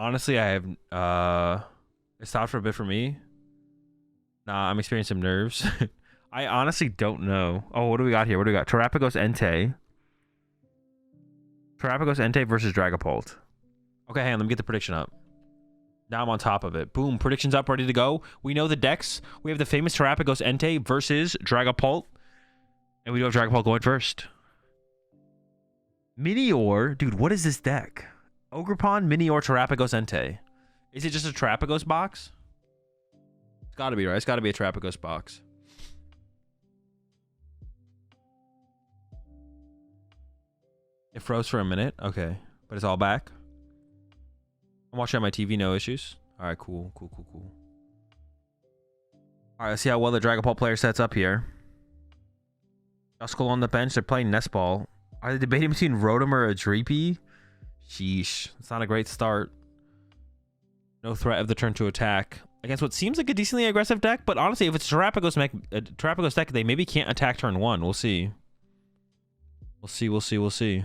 Honestly, I have it stopped for a bit for me. Nah, I'm experiencing some nerves. I honestly don't know. Oh, what do we got here? What do we got? Terapagos Entei. Terapagos Entei versus Dragapult. Okay, hang on, let me get the prediction up. Now I'm on top of it. Boom, predictions up, ready to go. We know the decks. We have the famous Terapagos Entei versus Dragapult. And we do have Dragapult going first. Minior? Dude, what is this deck? Ogerpon, Minior, Terapagos Entei. Is it just a Terapagos box? It's gotta be, right? It's gotta be a Terapagos box. It froze for a minute. Okay. But it's all back. I'm watching on my TV, no issues. Alright, cool. Alright, let's see how well the Dragapult player sets up here. Duskull on the bench. They're playing Nest Ball. Are they debating between Rotom or a Dreepy? Sheesh. It's not a great start. No threat of the turn to attack. Against what seems like a decently aggressive deck, but honestly, if it's a Terapagos deck, they maybe can't attack turn 1. We'll see. We'll see.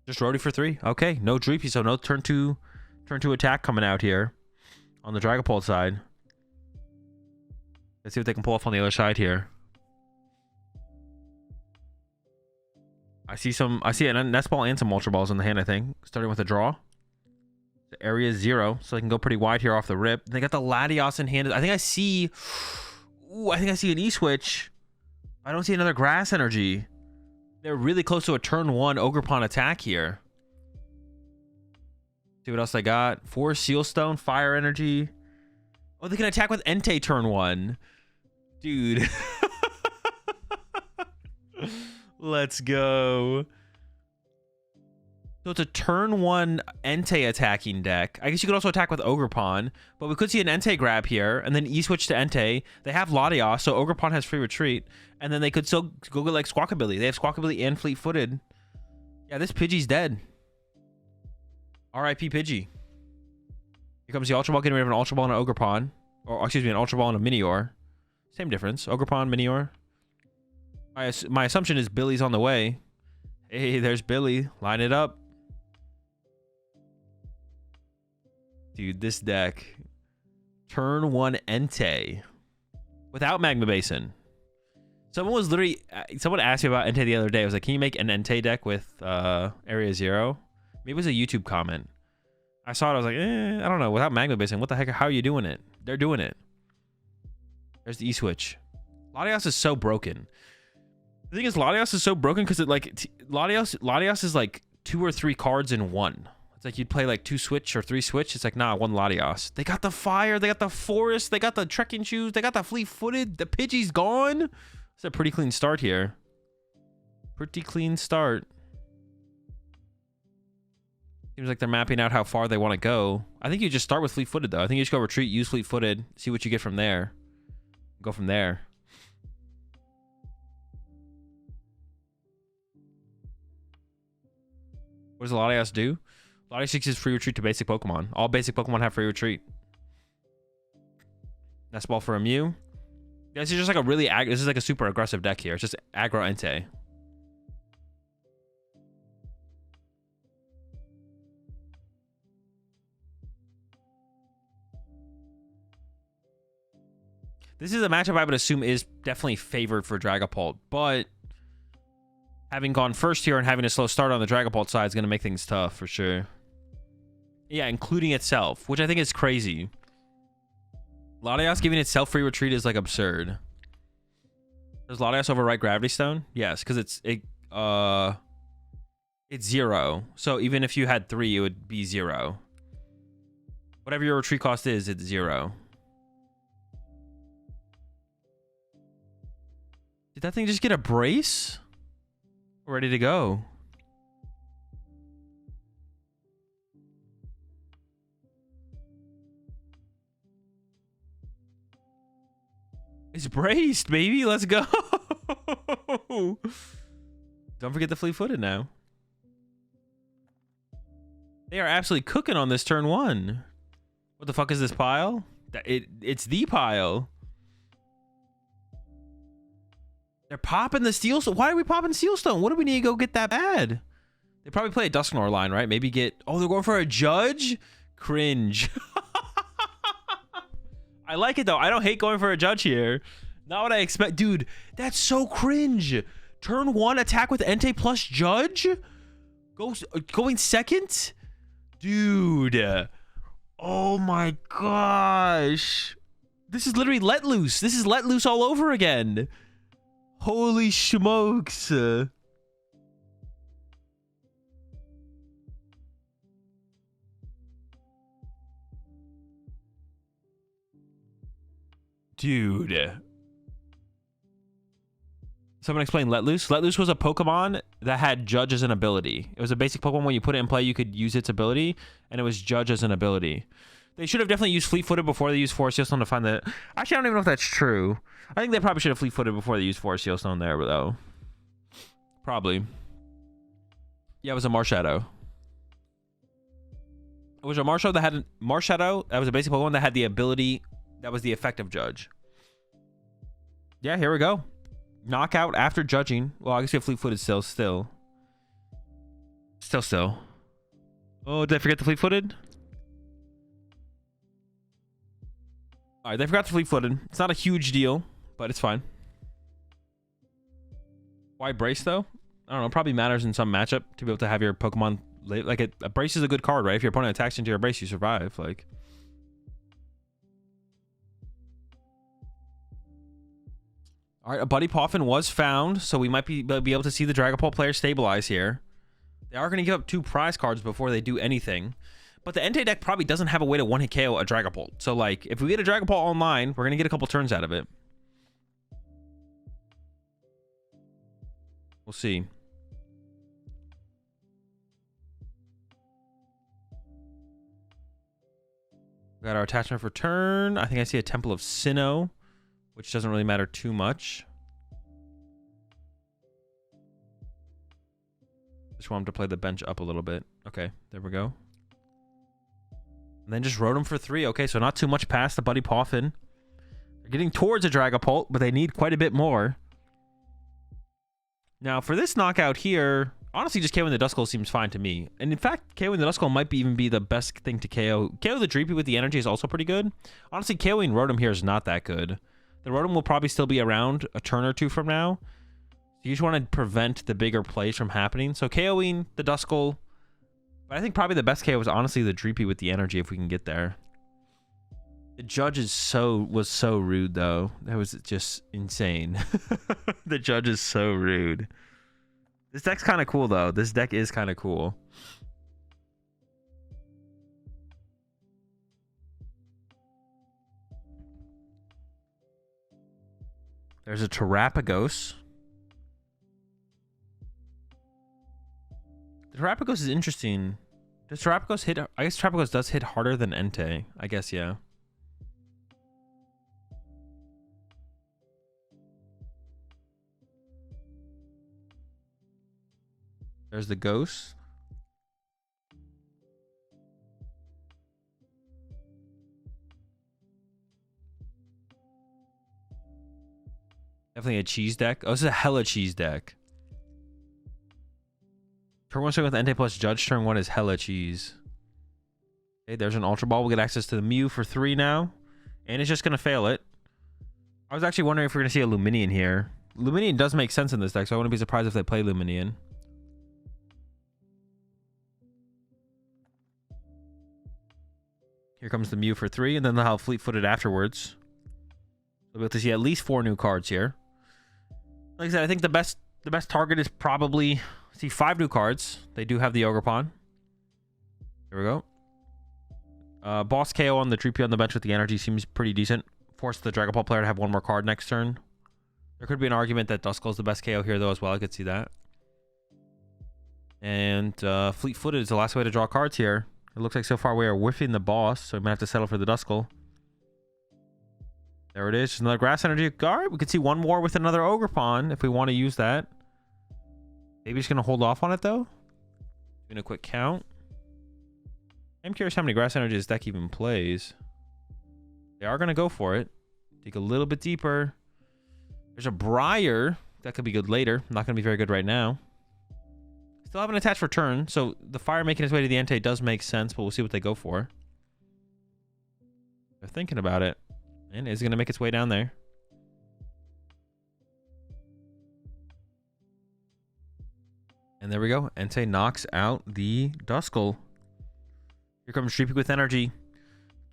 Just Rody for 3. Okay, no Dreepy, so no turn 2 attack coming out here on the Dragapult side. Let's see what they can pull off on the other side here. I see a Nest Ball and some Ultra Balls in the hand, I think. Starting with a draw. The area is 0, so they can go pretty wide here off the rip. They got the Latios in hand. I think I see... Ooh, I think I see an E-Switch. I don't see another Grass Energy. They're really close to a turn 1 Ogerpon attack here. See what else they got. 4 Sealstone, Fire Energy. Oh, they can attack with Entei turn 1. Dude. Let's go. So it's a turn 1 Entei attacking deck. I guess you could also attack with Ogerpon, but we could see an Entei grab here, and then E-switch to Entei. They have Latios, so Ogerpon has free retreat, and then they could still go get like Squawkabilly. They have Squawkabilly and Fleet-footed. Yeah, this Pidgey's dead. R.I.P. Pidgey. Here comes the Ultra Ball, getting rid of an Ultra Ball and an Ogerpon. Or, excuse me, an Ultra Ball and a Minior. Same difference. Ogerpon, Minior. My assumption is Billy's on the way. Hey, there's Billy. Line it up. Dude, this deck. Turn 1 Entei. Without Magma Basin. Someone asked me about Entei the other day. I was like, can you make an Entei deck with Area 0? Maybe it was a YouTube comment. I saw it. I was like, I don't know. Without Magma Basin, what the heck? How are you doing it? They're doing it. There's the E-switch. Latios is so broken. The thing is, Latios is so broken because it like Latios is like 2 or 3 cards in one. It's like you'd play like 2 switch or 3 switch. It's like, nah, 1 Latios. They got the fire. They got the forest. They got the trekking shoes. They got the fleet-footed. The Pidgey's gone. It's a pretty clean start here. Pretty clean start. Seems like they're mapping out how far they want to go. I think you just start with fleet-footed, though. I think you just go retreat, use fleet-footed, see what you get from there. Go from there. What does Latios do? Latios uses free retreat to basic Pokemon. All basic Pokemon have free retreat. Nest Ball for a Mew. Yeah, this is just like a really this is like a super aggressive deck here. It's just aggro Entei. This is a matchup I would assume is definitely favored for Dragapult, but having gone first here and having a slow start on the Dragapult side is going to make things tough for sure. Yeah, including itself, which I think is crazy. Latios giving itself free retreat is like absurd. Does Latios overwrite Gravity Stone? Yes, because it's 0. So even if you had 3, it would be 0. Whatever your retreat cost is, it's 0. Did that thing just get a brace? Ready to go. It's braced, baby. Let's go. Don't forget the fleet-footed now. They are absolutely cooking on this turn 1. What the fuck is this pile? It's the pile. They're popping the Steel Stone. Why are we popping Steel Stone? What do we need to go get that bad? They probably play a Dusknoir line, right? Maybe get... Oh, they're going for a Judge? Cringe. I like it, though. I don't hate going for a Judge here. Not what I expect. Dude, that's so cringe. Turn 1, attack with Entei plus Judge? Going second? Dude. Oh, my gosh. This is literally Let Loose. This is Let Loose all over again. Holy smokes. Dude. Someone explain Let Loose. Let Loose was a Pokemon that had Judge as an ability. It was a basic Pokemon. When you put it in play, you could use its ability, and it was Judge as an ability. They should have definitely used Fleet-Footed before they used Forest Seal Stone to find the... Actually, I don't even know if that's true. I think they probably should have Fleet-Footed before they used Forest Seal Stone there, though. Probably. Yeah, it was a Marshadow. It was a Marshadow that had... Marshadow, that was a basic Pokemon that had the ability... That was the effect of Judge. Yeah, here we go. Knockout after judging. Well, I guess we have Fleet-Footed still. Still. Oh, did I forget the Fleet-Footed? All right, they forgot the Fleet-Footed. It's not a huge deal, but it's fine. Why Brace, though? I don't know. Probably matters in some matchup to be able to have your Pokemon... Like, a Brace is a good card, right? If your opponent attacks into your Brace, you survive. Like... All right, a Buddy Poffin was found, so we might be able to see the Dragapult player stabilize here. They are going to give up 2 prize cards before they do anything. But the Entei deck probably doesn't have a way to one-hit KO a Dragapult. So, like, if we get a Dragapult online, we're going to get a couple turns out of it. We'll see. We got our attachment for turn. I think I see a Temple of Sinnoh, which doesn't really matter too much. Just want him to play the bench up a little bit. Okay, there we go. And then just wrote him for 3. Okay, so not too much past the Buddy Poffin. They're getting towards a Dragapult, but they need quite a bit more. Now, for this knockout here, honestly, just KOing the Duskull seems fine to me. And in fact, KOing the Duskull might even be the best thing to KO. KO the Dreepy with the energy is also pretty good. Honestly, KOing Rotom here is not that good. The Rotom will probably still be around a turn or 2 from now. So you just want to prevent the bigger plays from happening. So KOing the Duskull. But I think probably the best KO was honestly the Dreepy with the energy if we can get there. The Judge was so rude, though. That was just insane. The Judge is so rude. This deck's kind of cool, though. This deck is kind of cool. There's a Terapagos. The Terapagos is interesting. Does Terapagos hit... I guess Terapagos does hit harder than Entei. I guess, yeah. There's the Ghost. Definitely a cheese deck. Oh, this is a hella cheese deck. Turn 1 starting with Entei plus Judge. Turn 1 is hella cheese. Okay, there's an Ultra Ball. We'll get access to the Mew for 3 now. And it's just going to fail it. I was actually wondering if we're going to see a Luminion here. Luminion does make sense in this deck, so I wouldn't be surprised if they play Luminion. Here comes the Mew for 3, and then they'll have Fleet-Footed afterwards. We'll be able to see at least 4 new cards here. Like I said, I think the best target is probably... See, 5 new cards. They do have the Ogerpon. Here we go. Boss KO on the Dreepy on the bench with the energy seems pretty decent. Force the Dragapult player to have 1 more card next turn. There could be an argument that Duskull is the best KO here, though, as well. I could see that. And Fleet-Footed is the last way to draw cards here. It looks like so far we are whiffing the boss, so we might have to settle for the Duskull. There it is. Just another Grass Energy. All right, we could see 1 more with another Ogerpon if we want to use that. Maybe just going to hold off on it, though. Doing a quick count. I'm curious how many Grass Energy this deck even plays. They are going to go for it. Dig a little bit deeper. There's a Briar. That could be good later. Not going to be very good right now. Still haven't attached for turn, so the fire making its way to the Entei does make sense, but we'll see what they go for. They're thinking about it. And is it going to make its way down there? And there we go. Entei knocks out the Duskull. Here comes Dreepy with energy.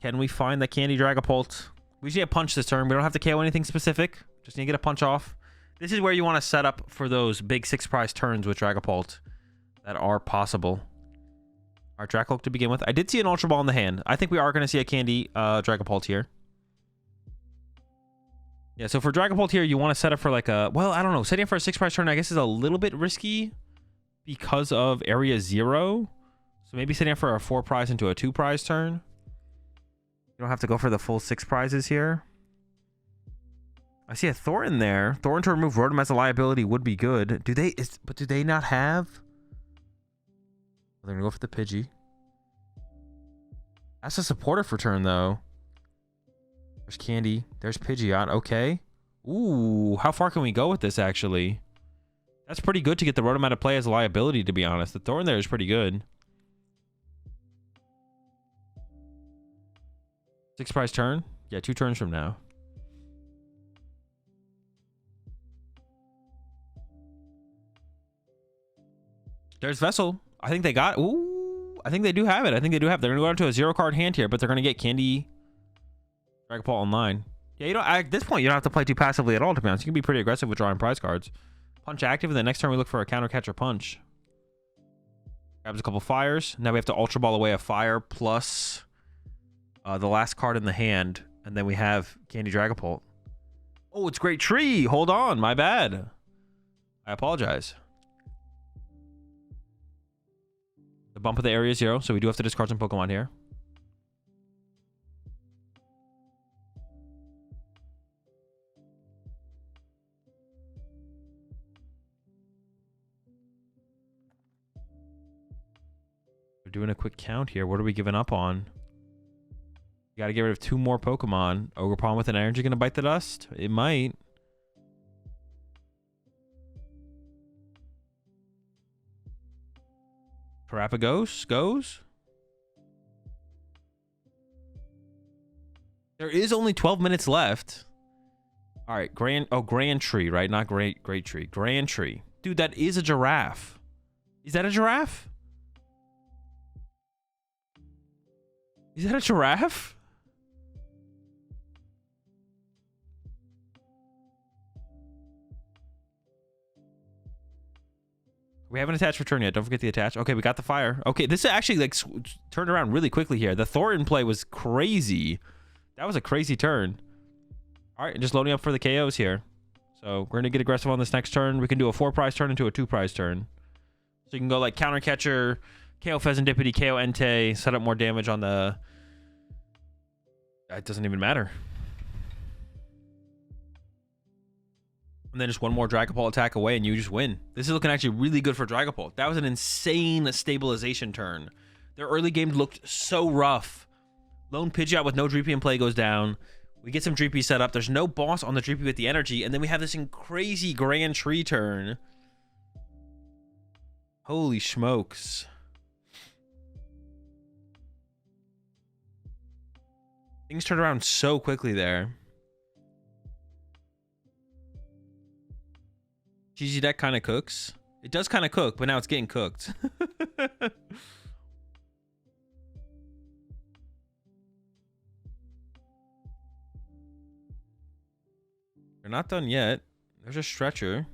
Can we find the Candy Dragapult? We just need a punch this turn. We don't have to KO anything specific. Just need to get a punch off. This is where you want to set up for those big 6 prize turns with Dragapult that are possible. Our Dracloak to begin with. I did see an Ultra Ball in the hand. I think we are going to see a Candy Dragapult here. Yeah, so for Dragapult here, you want to set up for like a... Well, I don't know. Setting up for a 6 prize turn, I guess, is a little bit risky because of Area 0. So maybe setting up for a 4 prize into a 2 prize turn. You don't have to go for the full 6 prizes here. I see a Thorin there. Thorin to remove Rotom as a liability would be good. But do they not have... They're gonna go for the Pidgey. That's a supporter for turn though. There's Candy. There's Pidgeot. Okay. Ooh, how far can we go with this actually? That's pretty good to get the Rotom out of play as a liability, to be honest. The Thorin there is pretty good. 6 prize turn? Yeah, 2 turns from now. There's Vessel. I think they got... Ooh, I think they do have it. I think they do have it. They're going to go down to a 0 card hand here, but they're going to get Candy Dragapult online. Yeah, you don't... At this point, you don't have to play too passively at all, to be honest. You can be pretty aggressive with drawing prize cards. Punch active, and the next turn we look for a counter catcher punch. Grabs a couple fires. Now we have to Ultra Ball away a fire plus the last card in the hand, and then we have Candy Dragapult. Oh, it's Great Tree. Hold on. My bad. I apologize. The bump of the area 0, so we do have to discard some Pokemon here. We're doing a quick count here. What are we giving up on? We got to get rid of 2 more Pokemon. Ogerpon with an energy going to bite the dust? It might. Terapagos goes. There is only 12 minutes left. All right, Grand Tree, right? Not Great Tree. Grand Tree. Dude, that is a giraffe. Is that a giraffe? Is that a giraffe? We haven't attached for turn yet. Don't forget the attach. Okay, we got the fire. Okay, this actually like turned around really quickly here. The Thorin play was crazy. That was a crazy turn. All right, just loading up for the KOs here. So we're going to get aggressive on this next turn. We can do a 4 prize turn into a 2 prize turn. So you can go like counter catcher, KO Pheasantipity, KO Entei, set up more damage on the... It doesn't even matter. And then just 1 more Dragapult attack away and you just win. This is looking actually really good for Dragapult. That was an insane stabilization turn. Their early game looked so rough. Lone Pidgeot with no Dreepy in play goes down. We get some Dreepy set up. There's no boss on the Dreepy with the energy. And then we have this crazy Grand Tree turn. Holy smokes. Things turned around so quickly there. GG deck kind of cooks. It does kind of cook, but now it's getting cooked. They're not done yet. There's a stretcher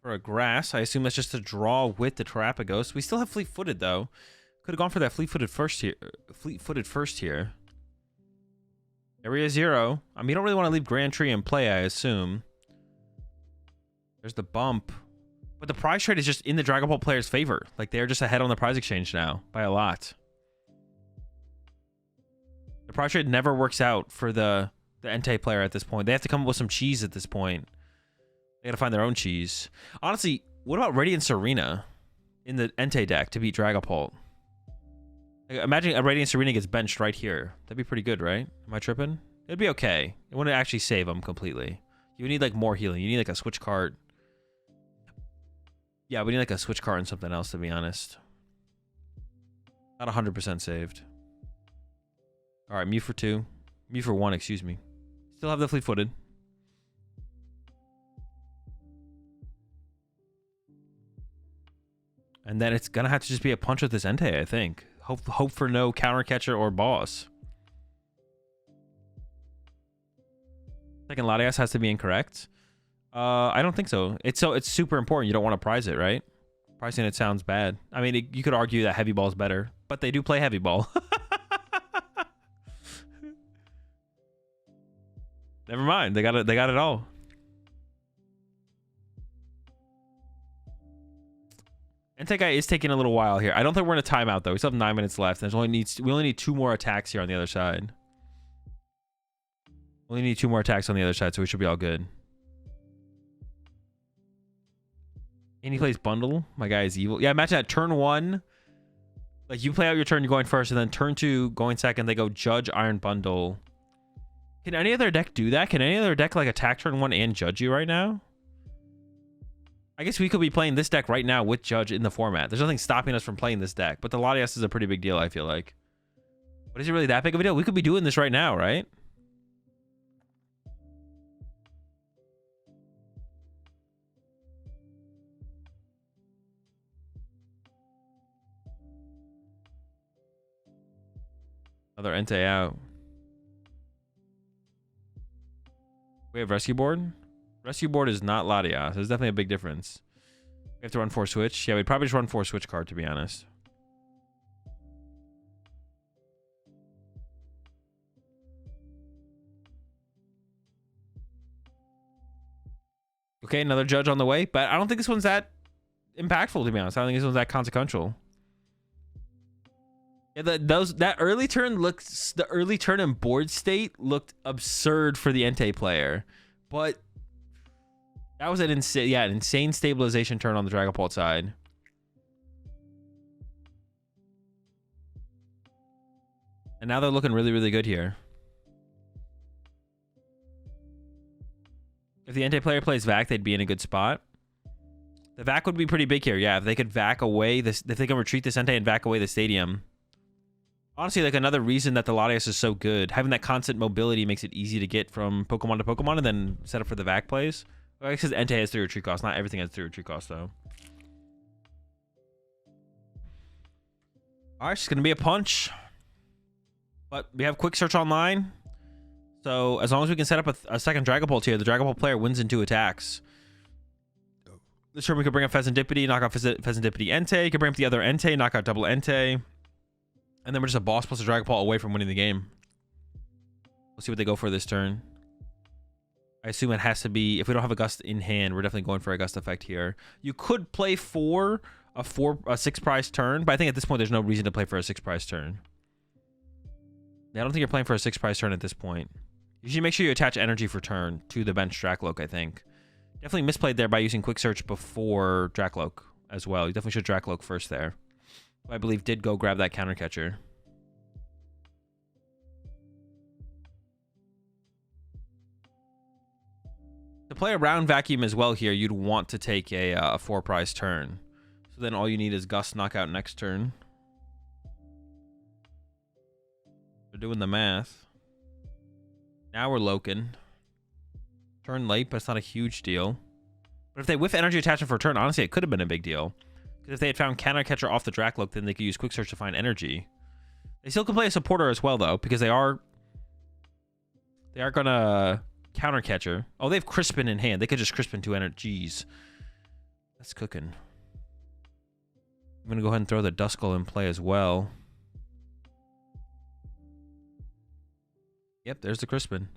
for a grass. I assume that's just a draw with the Terapagos. We still have fleet-footed though. Could have gone for that fleet-footed first here. Area 0. I mean, you don't really want to leave Grand Tree in play, I assume. There's the bump. But the prize trade is just in the Dragapult player's favor. Like, they're just ahead on the prize exchange now by a lot. The prize trade never works out for the Entei player at this point. They have to come up with some cheese at this point. They gotta find their own cheese. Honestly, what about Radiant Serena in the Entei deck to beat Dragapult? Like, imagine a Radiant Serena gets benched right here. That'd be pretty good, right? Am I tripping? It'd be okay. It wouldn't actually save them completely. You would need like more healing. You need like a switch card. Yeah, we need like a switch card and something else, to be honest. Not 100% saved. All right, Mew for 2. Mew for 1, excuse me. Still have the fleet-footed. And then it's going to have to just be a punch with this Entei, I think. Hope for no counter catcher or boss. Second Latias has to be incorrect. I don't think so. It's super important. You don't want to prize it, right? Pricing it sounds bad. I mean, you could argue that heavy ball is better, but they do play heavy ball. Never mind. They got it. They got it all. Entei guy is taking a little while here. I don't think we're in a timeout though. We still have 9 minutes left. We only need 2 more attacks here on the other side. We only need 2 more attacks on the other side, so we should be all good. And he plays bundle. My guy is evil. Yeah, imagine that turn 1. Like you play out your turn, you're going first, and then turn 2, going second. They go Judge, Iron Bundle. Can any other deck do that? Can any other deck like attack turn 1 and Judge you right now? I guess we could be playing this deck right now with Judge in the format. There's nothing stopping us from playing this deck, but the Latias is a pretty big deal, I feel like. But is it really that big of a deal? We could be doing this right now, right? Another Entei out. We have Rescue Board. Rescue Board is not Latias. There's definitely a big difference. We have to run 4 switch. Yeah, we'd probably just run 4 switch card, to be honest. Okay, another Judge on the way, but I don't think this one's that impactful, to be honest. I don't think this one's that consequential. Yeah, that early turn looks, the early turn and board state looked absurd for the Entei player, but that was an insane stabilization turn on the Dragapult side. And now they're looking really, really good here. If the Entei player plays Vac, they'd be in a good spot. The Vac would be pretty big here. Yeah, if they could Vac away this, if they can retreat this Entei and Vac away the stadium. Honestly, like another reason that the Latias is so good, having that constant mobility makes it easy to get from Pokemon to Pokemon and then set up for the Vac plays. Well, because Entei has 3 retreat costs. Not everything has 3 retreat costs, though. Alright, it's going to be a punch. But we have quick search online. So as long as we can set up a second Dragapult here, the Dragapult player wins in 2 attacks. This turn we could bring up Pheasantipity, knock out Pheasantipity Entei. Could bring up the other Entei, knock out double Entei. And then we're just a boss plus a Dragapult away from winning the game. We'll see what they go for this turn. I assume it has to be, if we don't have a Gust in hand, we're definitely going for a Gust effect here. You could play for a 6 prize turn, but I think at this point there's no reason to play for a 6 prize turn. Yeah, I don't think you're playing for a 6 prize turn at this point. You should make sure you attach energy for turn to the bench Dracloak, I think. Definitely misplayed there by using quick search before Dracloak as well. You definitely should Dracloak first there. Who I believe did go grab that counter catcher. To play around Vacuum as well here, you'd want to take a 4 prize turn. So then all you need is Gust knockout next turn. They're doing the math. Now we're Loken. Turn late, but it's not a huge deal. But if they whiff energy attachment for a turn, honestly, it could have been a big deal. Because if they had found counter catcher off the Dracloak, then they could use quick search to find energy. They still can play a supporter as well, though, because they are gonna counter catcher. Oh, they have Crispin in hand. They could just Crispin 2 energy. Jeez, that's cooking. I'm gonna go ahead and throw the Duskull in play as well. Yep, there's the Crispin.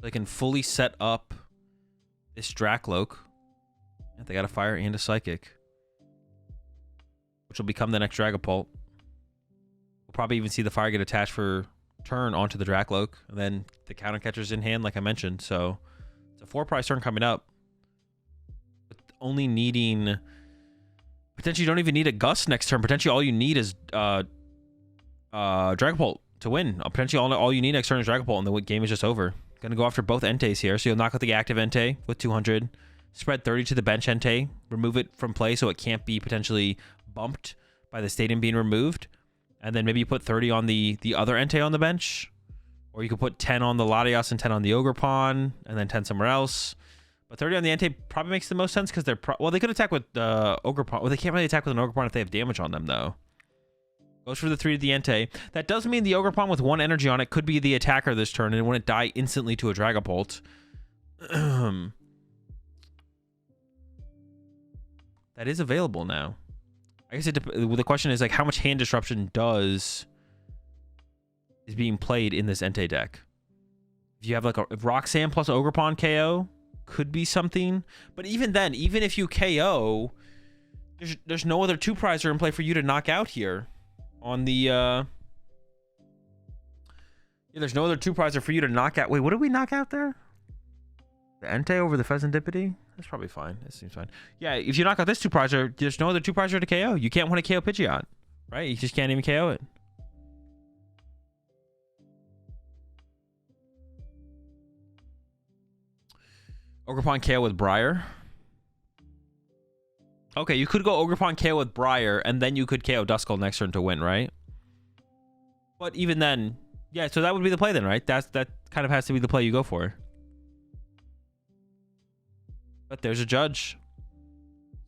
They can fully set up this Dracloak. Yeah, they got a Fire and a Psychic, which will become the next Dragapult. We'll probably even see the Fire get attached for turn onto the Dracloak, and then the counter catcher's in hand, like I mentioned. So it's a 4 prize turn coming up. But only needing, potentially you don't even need a Gust next turn. Potentially all you need is Dragapult to win. Potentially all you need next turn is Dragapult, and the game is just over. Gonna go after both Enteis here. So you'll knock out the active Entei with 200. spread 30 to the bench Entei, remove it from play so it can't be potentially bumped by the stadium being removed. And then maybe you put 30 on the other Entei on the bench. Or you could put 10 on the Latios and 10 on the Ogre Pawn, and then 10 somewhere else. But 30 on the Entei probably makes the most sense because they're... well, they could attack with the Ogre Pawn. Well, they can't really attack with an Ogre Pawn if they have damage on them, though. Goes for the 3 to the Entei. That does mean the Ogre Pawn with 1 energy on it could be the attacker this turn, and it wouldn't die instantly to a Dragapult. That is available now. I guess the question is, like, how much hand disruption is being played in this Entei deck? If you have, like, if Roxanne plus Ogre Pawn KO could be something. But even then, even if you KO, there's no other 2-prizer in play for you to knock out here. On the, yeah, there's no other 2-prizer for you to knock out. Wait, what did we knock out there? The Entei over the Pheasantipede? That's probably fine. That seems fine. Yeah, if you knock out this 2-prizer, there's no other 2-prizer to KO. You can't want to KO Pidgeot, right? You just can't even KO it. Ogre Pawn KO with Briar. Okay, you could go Ogre Pawn KO with Briar, and then you could KO Duskull next turn to win, right? But even then, yeah, so that would be the play then, right? That kind of has to be the play you go for. But there's a judge.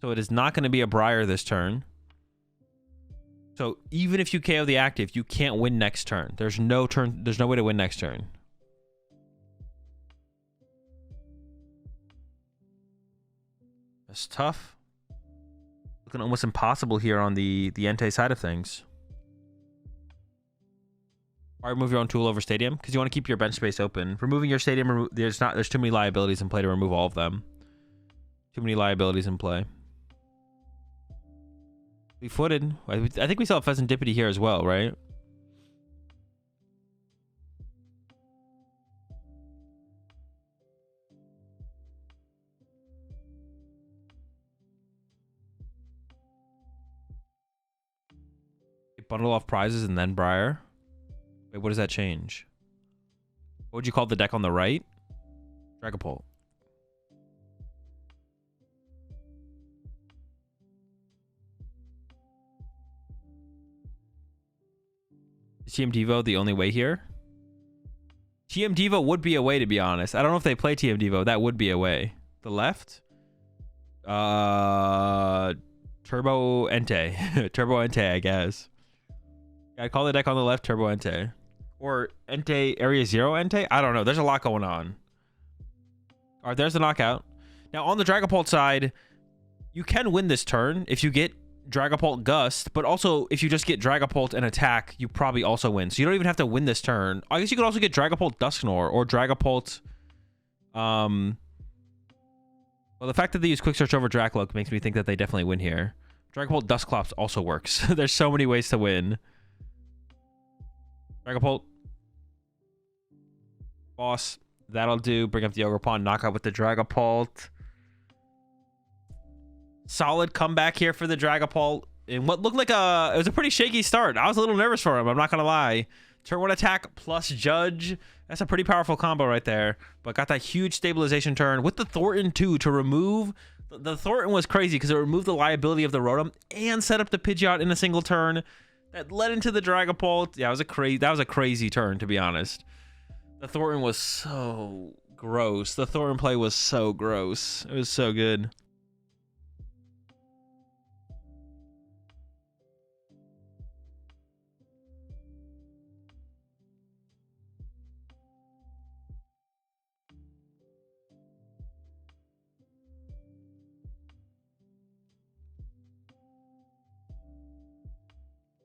So it is not going to be a Briar this turn. So even if you KO the active, you can't win next turn. There's no way to win next turn. That's tough. Looking almost impossible here on the Entei side of things. Why remove your own tool over stadium? Because you want to keep your bench space open. Removing your stadium, there's too many liabilities in play to remove all of them. Too many liabilities in play. Fleet-footed. I think we saw Pheasantipede here as well, right? Bundle off prizes and then Briar. Wait, what does that change? What would you call the deck on the right? Dragapult. Is TM Devo the only way here? TM Devo would be a way, to be honest. I don't know if they play TM Devo. That would be a way. The left? Turbo Entei. Turbo Entei, I guess. I call the deck on the left Turbo Entei. Or Entei Area 0 Entei? I don't know. There's a lot going on. Alright, there's the knockout. Now, on the Dragapult side, you can win this turn if you get Dragapult Gust, but also if you just get Dragapult and attack, you probably also win. So you don't even have to win this turn. I guess you could also get Dragapult Dusknoir or Dragapult... Well, the fact that they use Quick Search over Dracloak makes me think that they definitely win here. Dragapult Dusclops also works. There's so many ways to win. Dragapult. Boss. That'll do. Bring up the Ogre Pawn. Knock out with the Dragapult. Solid comeback here for the Dragapult. In what looked like it was a pretty shaky start. I was a little nervous for him. I'm not going to lie. Turn 1 attack plus Judge. That's a pretty powerful combo right there. But got that huge stabilization turn with the Thornton too to remove. The Thornton was crazy because it removed the liability of the Rotom and set up the Pidgeot in a single turn. That led into the Dragapult. Yeah, that was a crazy turn, to be honest. The Thornton was so gross. The Thornton play was so gross. It was so good.